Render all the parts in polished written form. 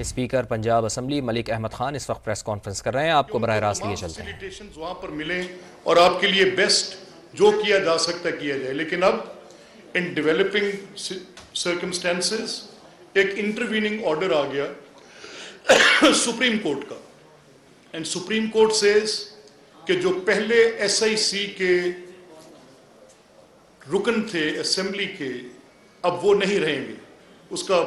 Speaker Punjab assembly Malik Ahmad Khan इस वक्त press conference कर रहे हैं, आपको बराह रास्त लिए चलते हैं। फैसिलिटेशंस वहां पर मिलें और आपके लिए बेस्ट जो किया जा सकता है किया जाए, लेकिन अब इन डेवलपिंग सर्कमस्टेंसेस एक इंटरवीनिंग ऑर्डर आ गया सुप्रीम कोर्ट का, एंड सुप्रीम कोर्ट सेज कि जो पहले SIC के रुकन थे असेंबली के, अब वो नहीं रहेंगे। उसका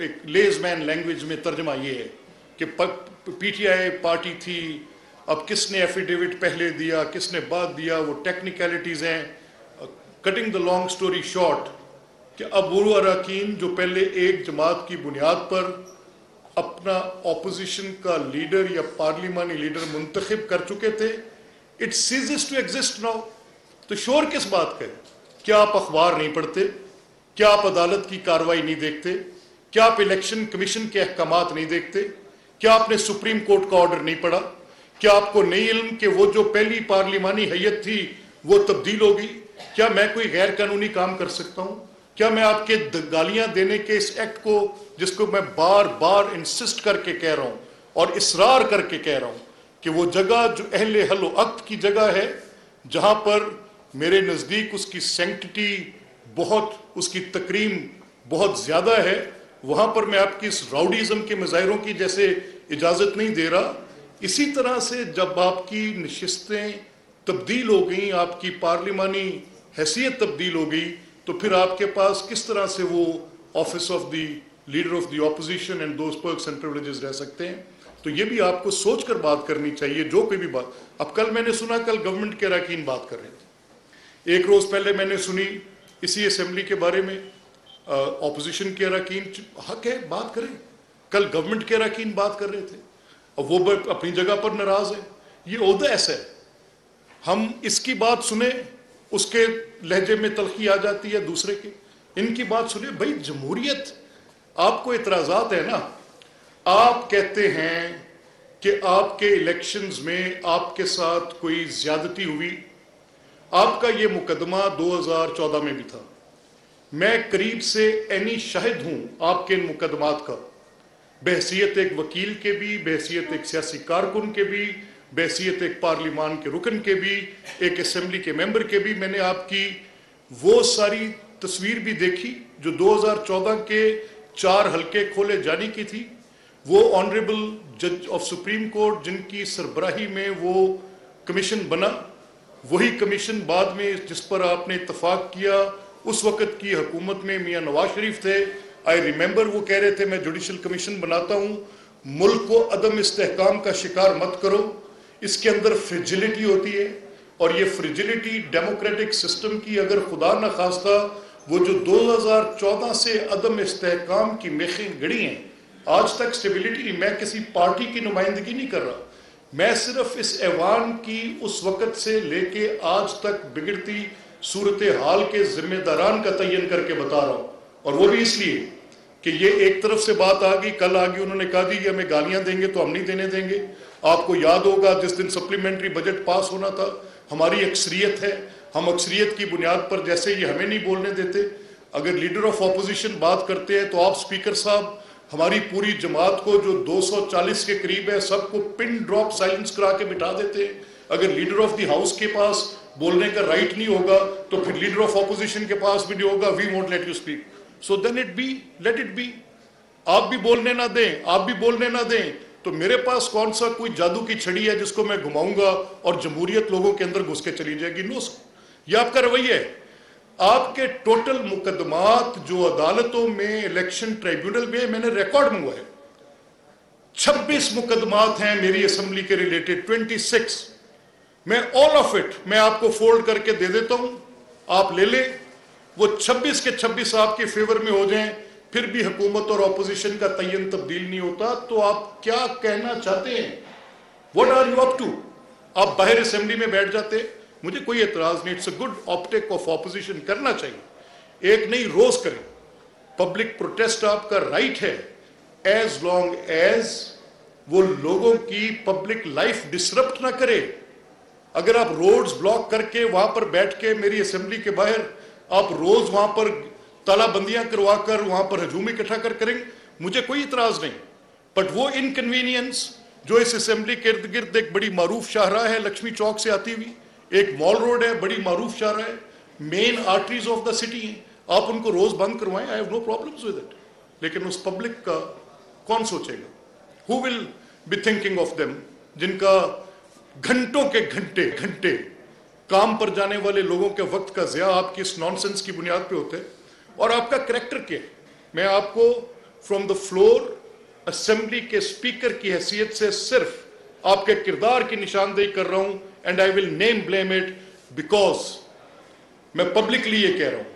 एक लेजमैन लैंग्वेज में तर्जमा ये है कि PTI पार्टी थी, अब किसने एफिडेविट पहले दिया किसने बाद दिया, वो टेक्निकलिटीज़ हैं। Cutting the long story short कि अब वो अरकान जो पहले एक जमात की बुनियाद पर अपना ऑपोजिशन का लीडर या पार्लिमानी लीडर मुंतखब कर चुके थे, it ceases to exist now. तो शोर किस बात का है? क्या आप अखबार नहीं पढ़ते? क्या आप अदालत की कार्रवाई नहीं देखते? क्या आप इलेक्शन कमीशन के अहकामात नहीं देखते? क्या आपने सुप्रीम कोर्ट का ऑर्डर नहीं पढ़ा? क्या आपको नहीं इल्म कि वो जो पहली पार्लिमानी हैयत थी वो तब्दील हो गई? क्या मैं कोई गैर कानूनी काम कर सकता हूं? क्या मैं आपके गालियां देने के इस एक्ट को, जिसको मैं बार बार इंसिस्ट करके कह रहा हूं और इसरार करके कह रहा हूं कि वो जगह जो अहले हल व अक्द की जगह है, जहां पर मेरे नज़दीक उसकी सैंक्टिटी बहुत, उसकी तकरीम बहुत ज़्यादा है, वहां पर मैं आपकी इस राउडीज़म के मुजाहिरों की जैसे इजाज़त नहीं दे रहा। इसी तरह से जब आपकी नशिस्तें तब्दील हो गई, आपकी पार्लिमानी हैसियत तब्दील हो गई, तो फिर आपके पास किस तरह से वो office of the leader of the opposition and those perks and privileges रह सकते हैं? तो ये भी आपको सोच कर बात करनी चाहिए, जो कोई भी बात। अब कल मैंने सुना, कल गवर्नमेंट के अरकान बात कर रहे थे, एक रोज़ पहले मैंने सुनी इसी असेंबली के बारे में ऑपोजिशन के अरकान, हक है बात करें। कल गवर्नमेंट के अरकान बात कर रहे थे और वो अपनी जगह पर नाराज है। ये ओहदा ऐसा है, हम इसकी बात सुने उसके लहजे में तलखी आ जाती है दूसरे की, इनकी बात सुने। भाई जमहूरियत, आपको इतराजात है ना, आप कहते हैं कि आपके इलेक्शंस में आपके साथ कोई ज्यादती हुई, आपका ये मुकदमा 2014 में भी था। मैं करीब से ऐनी शाहिद हूं आपके इन मुकदमात का, बहसीयत एक वकील के भी, बहसीयत एक सियासी कारकुन के भी, बहसीयत एक पार्लिमान के रुकन के भी, एक असेंबली के मेंबर के भी। मैंने आपकी वो सारी तस्वीर भी देखी जो 2014 के 4 हल्के खोले जाने की थी। वो ऑनरेबल जज ऑफ सुप्रीम कोर्ट जिनकी सरबराही में वो कमीशन बना, वही कमीशन बाद में जिस पर आपने इत्तफाक किया, उस वक़्त की हुकूमत में मियां नवाज शरीफ थे। आई रिमेंबर वो कह रहे थे मैं जुडिशल कमीशन बनाता हूँ, मुल्क को अदम इस्तेहकाम का शिकार मत करो, इसके अंदर फ्रिजिलिटी होती है, और ये फ्रिजिलिटी डेमोक्रेटिक सिस्टम की अगर खुदा न खास्ता वो जो 2014 से अदम इस्तेहकाम की मेखें गड़ी हैं, आज तक स्टेबिलिटी, मैं किसी पार्टी की नुमाइंदगी नहीं कर रहा, मैं सिर्फ इस ऐवान की उस वक़्त से लेके आज तक बिगड़ती सूरत हाल के जिम्मेदारान का तयन करके बता रहा हूँ। और वो भी इसलिए कि ये एक तरफ से बात आ गई, कल आ गई, उन्होंने कहा दी कि हमें गालियां देंगे तो हम नहीं देने देंगे। आपको याद होगा जिस दिन सप्लीमेंट्री बजट पास होना था, हमारी अक्सरियत है, हम अक्सरियत की बुनियाद पर जैसे ये हमें नहीं बोलने देते, अगर लीडर ऑफ ऑपोजिशन बात करते हैं तो आप स्पीकर साहब हमारी पूरी जमात को जो 240 के करीब है सबको पिन ड्रॉप साइलेंस करा के बिठा देते हैं। अगर लीडर ऑफ द हाउस के पास बोलने का राइट नहीं होगा तो फिर लीडर ऑफ ऑपोजिशन के पास भी नहीं होगा, we won't let you speak, so then it be, let it be. आप भी बोलने ना दें, आप भी बोलने ना दें, तो मेरे पास कौन सा कोई जादू की छड़ी है जिसको मैं घुमाऊंगा और जमहूरियत लोगों के अंदर घुस के चली जाएगी? नो, ये आपका रवैया है। आपके टोटल मुकदमात जो अदालतों में, इलेक्शन ट्राइब्यूनल में, मैंने रिकॉर्ड मंगवाया, 26 मुकदमात हैं मेरी असेंबली के रिलेटेड, 26। मैं ऑल ऑफ इट मैं आपको फोल्ड करके दे देता हूं, आप ले लें। वो 26 के 26 आपके फेवर में हो जाएं, फिर भी हुकूमत और ऑपोजिशन का तयन तब्दील नहीं होता, तो आप क्या कहना चाहते हैं? What are you up to? आप बाहर असेंबली में बैठ जाते, मुझे कोई एतराज नहीं, it's a good optic of opposition, करना चाहिए, एक नहीं रोज करें। पब्लिक प्रोटेस्ट आपका राइट है, एज लॉन्ग एज वो लोगों की पब्लिक लाइफ डिसरप्ट ना करे। अगर आप रोड्स ब्लॉक करके वहां पर बैठ के मेरी असेंबली के बाहर आप रोज वहां पर तालाबंदियां करवा कर वहां पर हजूम इकट्ठा कर करेंगे, मुझे कोई इतराज नहीं, बट वो इनकन्वीनियंस जो इस असेंबली के इर्द गिर्द एक बड़ी मारूफ शाहराह है लक्ष्मी चौक से आती हुई, एक मॉल रोड है, बड़ी मारूफ शाहराह है, main arteries of the city हैं, आप उनको रोज बंद करवाएं, I have no problems with it, लेकिन उस पब्लिक का कौन सोचेगा? Who will be thinking of them, जिनका घंटों के घंटे घंटे काम पर जाने वाले लोगों के वक्त का ज़िया आपकी इस नॉनसेंस की बुनियाद पे होता है? और आपका करैक्टर क्या है? मैं आपको फ्रॉम द फ्लोर असेंबली के स्पीकर की हैसियत से सिर्फ आपके किरदार की निशानदेही कर रहा हूं, and I will name blame it because मैं पब्लिकली ये कह रहा हूं,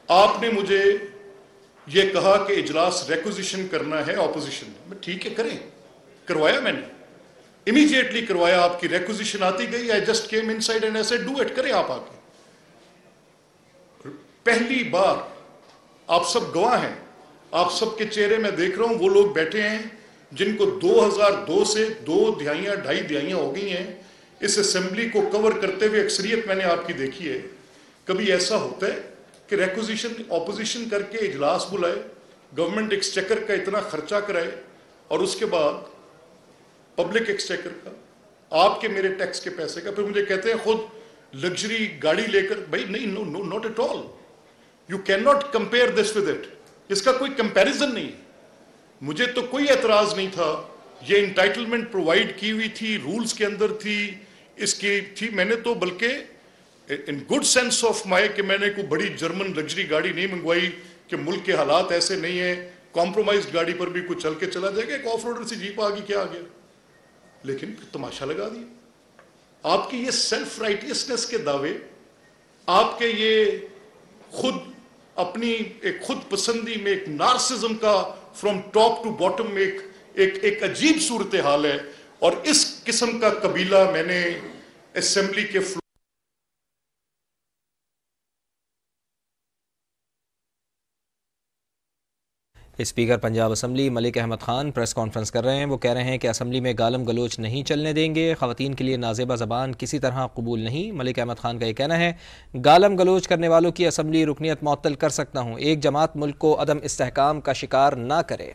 आपने मुझे ये कहा कि इजलास रेक्विजिशन करना है ऑपोजिशन में, ठीक है करें, करवाया मैंने, इमीडिएटली करवाया, आपकी रेक्विजिशन आती गई, I just came inside and ऐसे डू इट, करें आप आके। पहली बार आप सब गवाह हैं, आप सबके चेहरे में देख रहा हूं, वो लोग बैठे हैं जिनको 2002 से 2 दिहाइयां 2.5 दिहाइयां हो गई हैं इस असेंबली को कवर करते हुए, अक्सरियत मैंने आपकी देखी है। कभी ऐसा होता है कि रेक्विजिशन ऑपोजिशन करके इजलास बुलाए, गवर्नमेंट एक्सचेकर का इतना खर्चा कराए, और उसके बाद पब्लिक एक्सचेकर का, आपके मेरे टैक्स के पैसे का, फिर मुझे कहते हैं खुद लग्जरी गाड़ी लेकर, भाई नहीं, no no not at all, you can not compare this with it, इसका कोई कंपैरिजन नहीं। मुझे तो कोई एतराज नहीं था, ये इंटाइटलमेंट प्रोवाइड की हुई थी, रूल्स के अंदर थी, इसकी थी, मैंने तो बल्कि in good sense of my कि मैंने कोई बड़ी जर्मन लग्जरी गाड़ी नहीं मंगवाई कि मुल्क के हालात ऐसे नहीं है, कॉम्प्रोमाइज्ड गाड़ी पर भी कुछ चल के चला जाएगा, एक ऑफ रोडर सी जीप आ गई, क्या आ गया, लेकिन फिर तमाशा लगा दिया। आपकी ये सेल्फ राइटियसनेस के दावे, आपके ये खुद अपनी एक खुद पसंदी में एक नार्सिज्म का फ्रॉम टॉप टू बॉटम में एक अजीब सूरत हाल है, और इस किस्म का कबीला मैंने असेंबली के speaker Punjab assembly Malik Ahmad Khan press conference कर रहे हैं। वो कह रहे हैं कि असम्बली में गालम गलोच नहीं चलने देंगे, ख़वातीन के लिए नाज़ेबा ज़बान किसी तरह कबूल नहीं। मलिक अहमद खान का ये कहना है, गालम गलोच करने वालों की असम्बली रुकनियत मुअत्तल कर सकता हूँ, एक जमात मुल्क को अदम इस्तेहकाम का शिकार ना करे।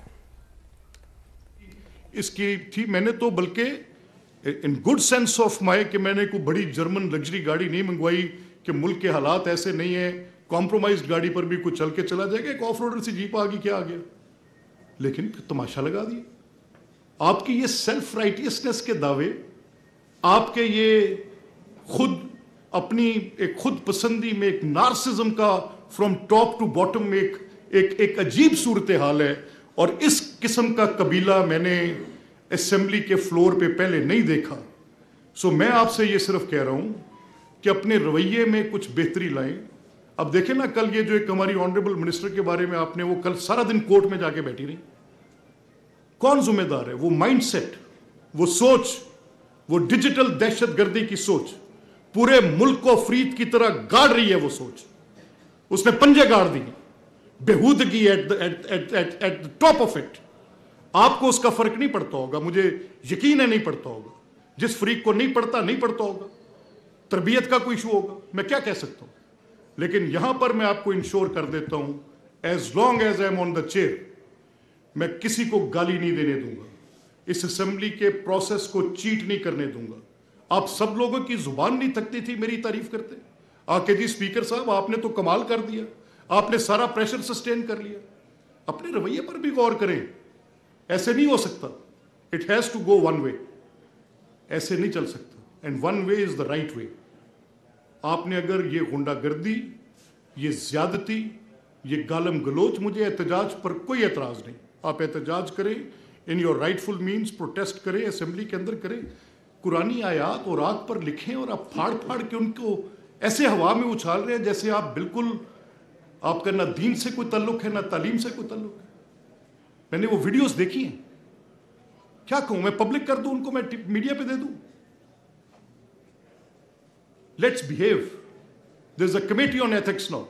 इसकी थी, मैंने तो बल्कि in good sense of my कि मैंने कोई बड़ी जर्मन लग्जरी गाड़ी नहीं मंगवाई कि मुल्क के हालात ऐसे नहीं है, कॉम्प्रोमाइज्ड गाड़ी पर भी कुछ चल के चला जाएगा, एक ऑफ रोडर सी जीप आ गई, क्या आ गया, लेकिन फिर तमाशा लगा दिया। आपकी ये सेल्फ राइटियसनेस के दावे, आपके ये खुद अपनी एक खुद पसंदी में एक नार्सिज्म का फ्रॉम टॉप टू बॉटम में एक अजीब सूरत हाल है, और इस किस्म का कबीला मैंने असेंबली के फ्लोर पे पहले नहीं देखा। सो मैं आपसे ये सिर्फ कह रहा हूं कि अपने रवैये में कुछ बेहतरी लाएं। अब देखें ना, कल ये जो एक हमारी ऑनरेबल मिनिस्टर के बारे में आपने, वो कल सारा दिन कोर्ट में जाके बैठी रही, कौन जिम्मेदार है? वो माइंडसेट, वो सोच, वो डिजिटल दहशतगर्दी की सोच पूरे मुल्क को अफरीद की तरह गाड़ रही है। वो सोच उसने पंजे गाड़ दी, बेहूदगी at the top of it. आपको उसका फर्क नहीं पड़ता होगा, मुझे यकीन है नहीं पड़ता होगा, जिस फरीक को नहीं पड़ता होगा, तरबियत का कोई इशू होगा, मैं क्या कह सकता हूं, लेकिन यहां पर मैं आपको इंश्योर कर देता हूं, as long as I am on the chair, मैं किसी को गाली नहीं देने दूंगा, इस असेंबली के प्रोसेस को चीट नहीं करने दूंगा। आप सब लोगों की जुबान नहीं थकती थी मेरी तारीफ करते, आके जी स्पीकर साहब आपने तो कमाल कर दिया, आपने सारा प्रेशर सस्टेन कर लिया। अपने रवैये पर भी गौर करें, ऐसे नहीं हो सकता, it has to go one way, ऐसे नहीं चल सकता, and one way is the right way. आपने अगर ये गुंडागर्दी, ये ज्यादती, ये गालम गलोच, मुझे एहतजाज पर कोई एतराज नहीं, आप एहतजाज करें, in your rightful means protest करें, असेंबली के अंदर करें, कुरानी आयात और आग पर लिखें, और आप फाड़ फाड़ के उनको ऐसे हवा में उछाल रहे हैं जैसे आप बिल्कुल, आपका ना दीन से कोई ताल्लुक है ना तालीम से कोई ताल्लुक है। मैंने वो वीडियोस देखी हैं, क्या कहूं, मैं पब्लिक कर दूं उनको, मैं मीडिया पे दे दूं? Let's behave, there is a committee on ethics now.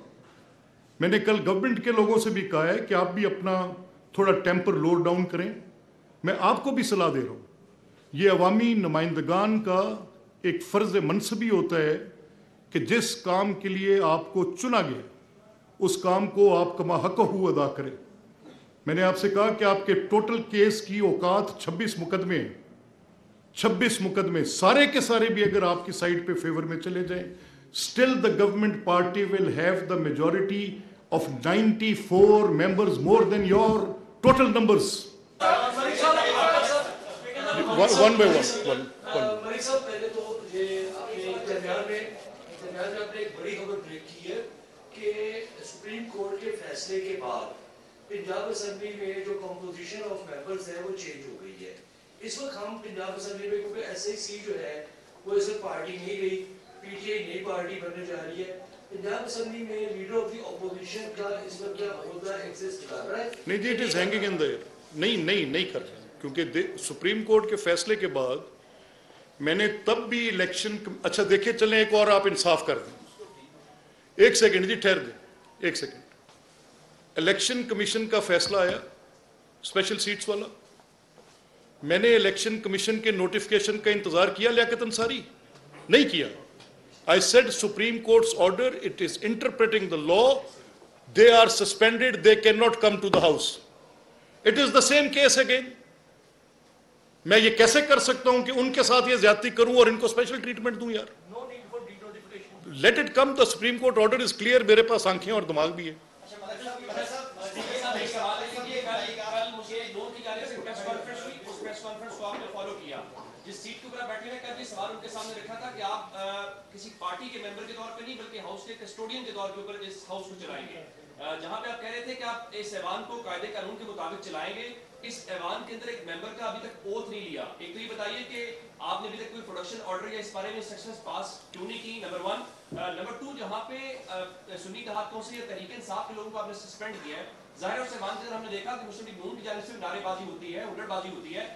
मैंने कल गवर्नमेंट के लोगों से भी कहा है कि आप भी अपना थोड़ा टेम्पर लो डाउन करें। मैं आपको भी सलाह दे रहा हूं, ये अवामी नुमाइंदगान का एक फर्ज मनसबी होता है कि जिस काम के लिए आपको चुना गया उस काम को आप कमा हक हू अदा करें। میں نے آپ سے کہا کہ آپ کے ٹوٹل کیس کی اوقات 26 مقدمے ہیں، 26 مقدمے سارے کے سارے بھی اگر آپ کی سائڈ پہ فیور میں چلے جائیں، still the government party will have the majority of 94 members, more than your total numbers. One by one. ملک صاحب پہلے تو یہ آپ نے درمیان میں آپ نے ایک بڑی خبر بریک کی ہے کہ سپریم کورٹ کے فیصلے کے بعد پنجاب اسمبلی میں جو کمپوزیشن آف ممبرز ہے وہ چینج ہو گئی ہے. اس وقت ہم پنجاب اسمبلی میں کیونکہ ایس ایس سی جو ہے وہ اس وقت پارٹی نہیں رہی، پی ٹی آئی نئی پارٹی بننے جا رہی ہے. پنجاب اسمبلی میں لیڈر آف دی اپوزیشن کا اس وقت کیا عہدہ ایگزسٹ کر رہا ہے؟ نہیں جی، it is hanging in the air. نہیں کر رہے، کیونکہ سپریم کورٹ کے فیصلے کے بعد میں نے تب بھی الیکشن. اچھا دیکھیں چلیں ایک اور آپ انصاف کر دیں. ایک سیکنڈ جی ٹھہر دیں ایک سیکنڈ. الیکشن کمیشن کا فیصلہ آیا اسپیشل سیٹس والا، میں نے الیکشن کمیشن کے نوٹیفکیشن کا انتظار کیا لیاقت انصاری؟ نہیں کیا. I said Supreme Court's order, it is interpreting the law, they are suspended, they cannot come to the house. It is the same case again. میں یہ کیسے کر سکتا ہوں کہ ان کے ساتھ یہ زیادتی کروں اور ان کو اسپیشل ٹریٹمنٹ دوں یار؟ Let it come, the Supreme Court order is clear. میرے پاس آنکھیں اور دماغ بھی ہے. جس سیٹ کے اوپر بیٹھے ہوئے کل سوال ان کے سامنے رکھا تھا کہ آپ کسی پارٹی کے ممبر کے طور پہ نہیں بلکہ ہاؤس کے کسٹوڈین کے طور کے اوپر اس ہاؤس کو چلائیں گے، جہاں پہ آپ کہہ رہے تھے کہ آپ اس ایوان کو قاعدے قانون کے مطابق چلائیں گے. اس ایوان کے اندر ایک ممبر کا ابھی تک اوتھ نہیں لیا. ایک تو یہ بتائیے کہ آپ نے ابھی تک کوئی پروڈکشن آرڈر یا اس بارے میں انسٹرکشنز پاس کیوں نہیں کی، نمبر 1. نمبر 2، جہاں پہ سنی اتحاد سے یا تحریک انصاف کے لوگوں کو آپ نے سسپینڈ کیا ہے، ظاہر اس ایوان کے اندر ہم نے دیکھا کہ مسلم لیگ نون کی جانب سے نعرے بازی ہوتی ہے، ہنر بازی ہوتی ہے.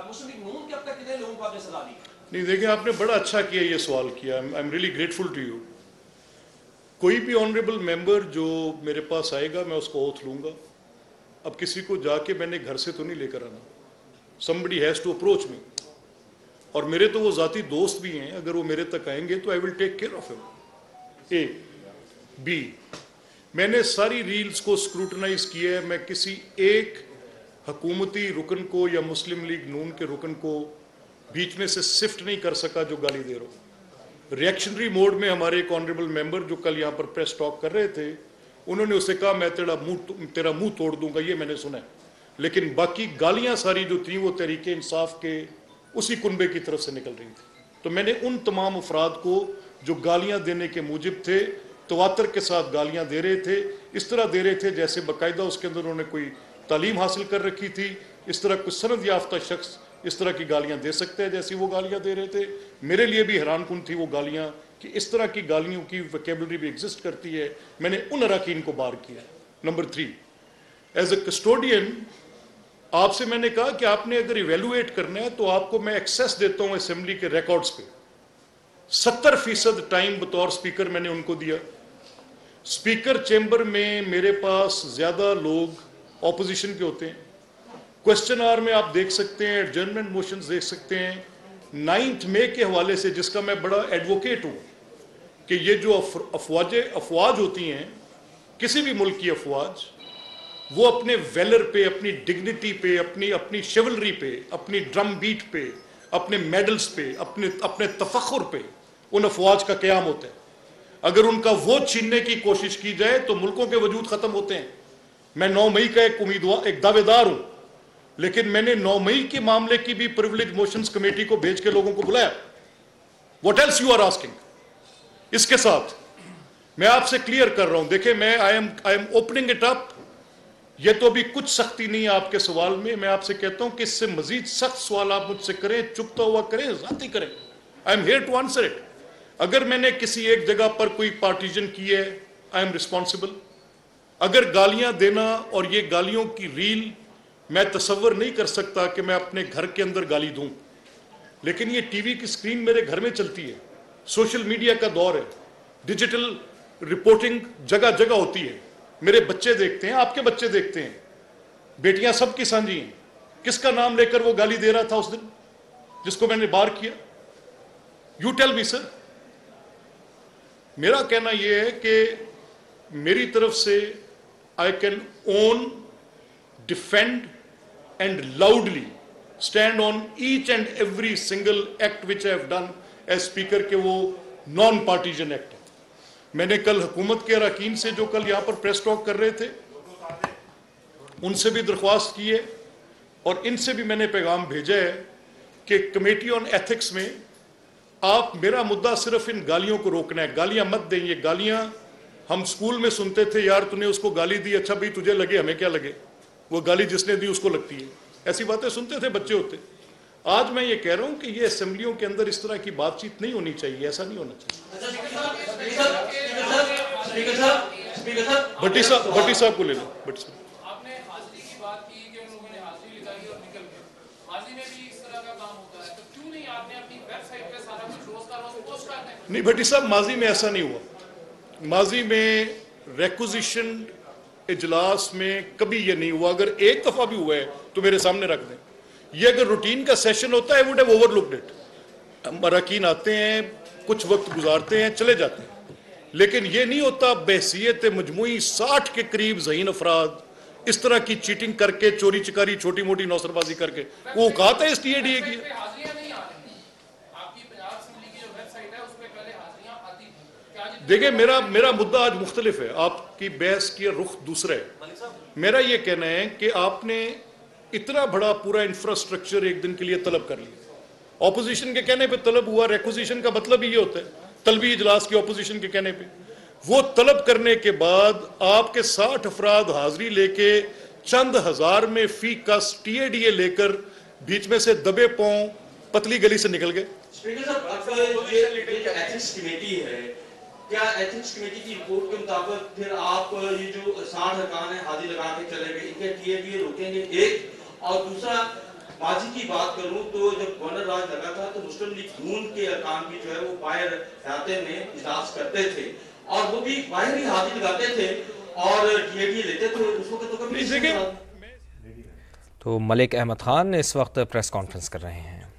مسلم لیگ نون کے اب تک کتنے لوگوں کو آپ نے سزا دی؟ نہیں دیکھیں، آپ نے بڑا اچھا کیا یہ سوال کیا. I am really grateful to you. کوئی بھی آنریبل ممبر جو میرے پاس آئے گا میں اس کو اوتھ لوں گا. اب کسی کو جا کے میں نے گھر سے تو نہیں لے کر آنا. somebody has to approach me. اور میرے تو وہ ذاتی دوست بھی ہیں، اگر وہ میرے تک آئیں گے تو I will take care of him. A. B. میں نے ساری ریلز کو اسکروٹنائز کیا ہے. میں کسی ایک حکومتی رکن کو یا مسلم لیگ نون کے رکن کو بیچ میں سے سفٹ نہیں کر سکا جو گالی دے رہا ہوں. ریئیکشنری موڈ میں ہمارے ایک آنریبل ممبر جو کل یہاں پر پریس ٹاک کر رہے تھے، انہوں نے اسے کہا میں تیرا منہ توڑ دوں گا، یہ میں نے سنا ہے. لیکن باقی گالیاں ساری جو تھیں وہ تحریک انصاف کے اسی کنبے کی طرف سے نکل رہی تھی. تو میں نے ان تمام افراد کو جو گالیاں دینے کے موجب تھے، تواتر کے ساتھ گالیاں دے رہے تھے، اس طرح دے رہے تھے جیسے باقاعدہ اس کے اندر انہوں نے کوئی تعلیم حاصل کر رکھی تھی. اس طرح کوئی سند یافتہ شخص اس طرح کی گالیاں دے سکتے ہیں جیسی وہ گالیاں دے رہے تھے. میرے لیے بھی حیران کن تھی وہ گالیاں کہ اس طرح کی گالیوں کی ویکیبلری بھی ایگزسٹ کرتی ہے. میں نے ان اراکین کو بار کیا. نمبر 3، ایز اے کسٹوڈین آپ سے میں نے کہا کہ آپ نے اگر ایویلویٹ کرنا ہے تو آپ کو میں ایکسیس دیتا ہوں اسمبلی کے ریکارڈز پہ. 70% ٹائم بطور سپیکر میں نے ان کو دیا. سپیکر چیمبر میں میرے پاس زیادہ لوگ اپوزیشن کے ہوتے ہیں. کوسچن آور میں آپ دیکھ سکتے ہیں، ایڈجرنمنٹ موشنز دیکھ سکتے ہیں. 9 مئی کے حوالے سے جس کا میں بڑا ایڈوکیٹ ہوں کہ یہ جو افواج ہوتی ہیں، کسی بھی ملک کی افواج، وہ اپنے ویلر پہ، اپنی ڈگنیٹی پہ، اپنی شیولری پہ، اپنی ڈرم بیٹ پہ، اپنے میڈلز پہ، اپنے تفخر پہ ان افواج کا قیام ہوتا ہے. اگر ان کا وہ چھیننے کی کوشش کی جائے تو ملکوں کے وجود ختم ہوتے ہیں. میں 9 مئی کا ایک دعوے دار ہوں، لیکن میں نے 9 مئی کے معاملے کی بھی پریویلیج موشنز کمیٹی کو بھیج کے لوگوں کو بلایا. What else you are asking? اس کے ساتھ میں آپ سے کلیئر کر رہا ہوں، دیکھیں میں I am opening it up. یہ تو ابھی کچھ سختی نہیں ہے آپ کے سوال میں. میں آپ سے کہتا ہوں کہ اس سے مزید سخت سوال آپ مجھ سے کریں، چپتا ہوا کریں، ذاتی کریں. I am here to answer it. اگر میں نے کسی ایک جگہ پر کوئی پارٹیشن کی ہے، آئی ایم رسپانسبل. اگر گالیاں دینا اور یہ گالیوں کی ریل، میں تصور نہیں کر سکتا کہ میں اپنے گھر کے اندر گالی دوں، لیکن یہ ٹی وی کی سکرین میرے گھر میں چلتی ہے. سوشل میڈیا کا دور ہے، ڈیجیٹل رپورٹنگ جگہ جگہ ہوتی ہے. میرے بچے دیکھتے ہیں، آپ کے بچے دیکھتے ہیں، بیٹیاں سب کی سانجھی ہیں. کس کا نام لے کر وہ گالی دے رہا تھا اس دن جس کو میں نے بار کیا؟ یو ٹیل می سر. میرا کہنا یہ ہے کہ میری طرف سے I can own defend and loudly stand on each and every single act which I have done as speaker कि वो non partisan act है. मैंने कल हुकूमत के अरकान से जो कल यहाँ पर प्रेस टॉक कर रहे थे उनसे भी दरख्वास्त की है और इनसे भी मैंने पैगाम भेजा है कि कमेटी ऑन एथिक्स में आप मेरा मुद्दा सिर्फ इन गालियों को रोकना है. गालियां मत दें. ये गालियां हम स्कूल में सुनते थे, यार तूने उसको गाली दी, अच्छा भाई तुझे लगे, हमें क्या लगे, वो गाली जिसने दी उसको लगती है. ऐसी बातें सुनते थे बच्चे होते. आज मैं ये कह रहा हूं कि ये असेंबलियों के अंदर इस तरह की बातचीत नहीं होनी चाहिए, ऐसा नहीं होना चाहिए. भट्टी साहब को ले लो. भट्टी साहब, आपने हाजिरी की बात की कि उन लोगों ने हाजिरी लगाई और निकल गए. हाजिरी में भी इस तरह का काम होता है, तो क्यों नहीं आपने अपनी वेबसाइट पे सारा कुछ रोज का रोज पोस्ट कर दें? नहीं भट्टी साहब, माजी में ऐसा नहीं हुआ. माजी में रिक्विजिशन इजलास में कभी ये नहीं हुआ. अगर एक दफा भी हुआ है तो मेरे सामने रख दें. ये अगर रूटीन का सेशन होता है, वुड हैव ओवरलुक्ड इट. अरकान आते हैं, कुछ वक्त गुजारते हैं, चले जाते हैं. लेकिन ये नहीं होता बहसीयत मजमूई 60 के करीब ज़हीन अफराद इस तरह की चीटिंग करके, चोरी चिकारी, छोटी मोटी नौसरबाजी करके वो कहते हैं इस टीएडीए की. देखिए मेरा मुद्दा आज मुख्तलिफ है, आपकी बहस की रुख दूसरा है. मेरा ये कहना है कि आपने इतना बड़ा पूरा इंफ्रास्ट्रक्चर एक दिन के लिए तलब कर लिया. ऑपोजिशन के कहने पे तलब हुआ. रिक्विजिशन का मतलब ही ये होता है, तलबी इजलास की ऑपोजिशन के कहने पे. वो तलब करने के बाद आपके 60 अफराद हाजिरी लेके चंद हजार में फी कस टीएडीए लेकर बीच में से दबे पांव पतली गली से निकल गए. स्पीकर साहब, ये एथिक्स कमेटी है, क्या एथिक्स कमेटी की रिपोर्ट के मुताबिक फिर आप ये जो 60 अरकान है हाजिरी लगा के चले गए, इनके टीएडीए रोकेंगे? एक और दूसरा, माजी की बात करूं तो जब गवर्नर राज लगा था तो मुस्लिम लीग नून के अरकान भी जो है वो बाहर राते में इजलास करते थे और वो भी बाहर ही हाजिरी लगाते थे और टीएडीए लेते थे. उस वक्त तो कभी तो मलिक अहमद खान इस वक्त प्रेस कॉन्फ्रेंस कर रहे हैं.